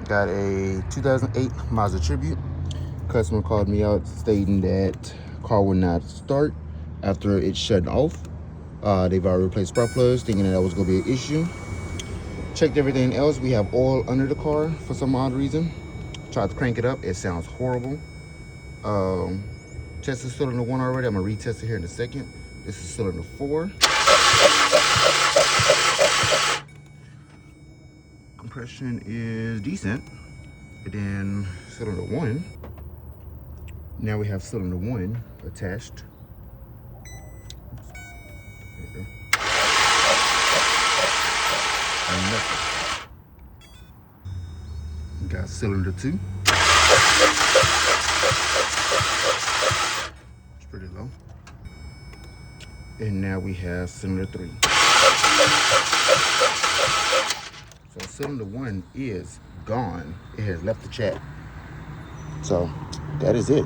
Got a 2008 Mazda Tribute. Customer called me out stating that car would not start after it shut off. They've already replaced spark plugs, thinking that was going to be an issue. Checked everything else. We have oil under the car for some odd reason. Tried to crank it up. It sounds horrible. Test is cylinder 1 already. I'm going to retest it here in a second. This is cylinder 4. Compression is decent. And then cylinder 1. Now we have cylinder 1 attached. There we go. And nothing. We got cylinder 2. It's pretty low. And now we have cylinder 3. So cylinder 1 is gone. It has left the chat. So that is it.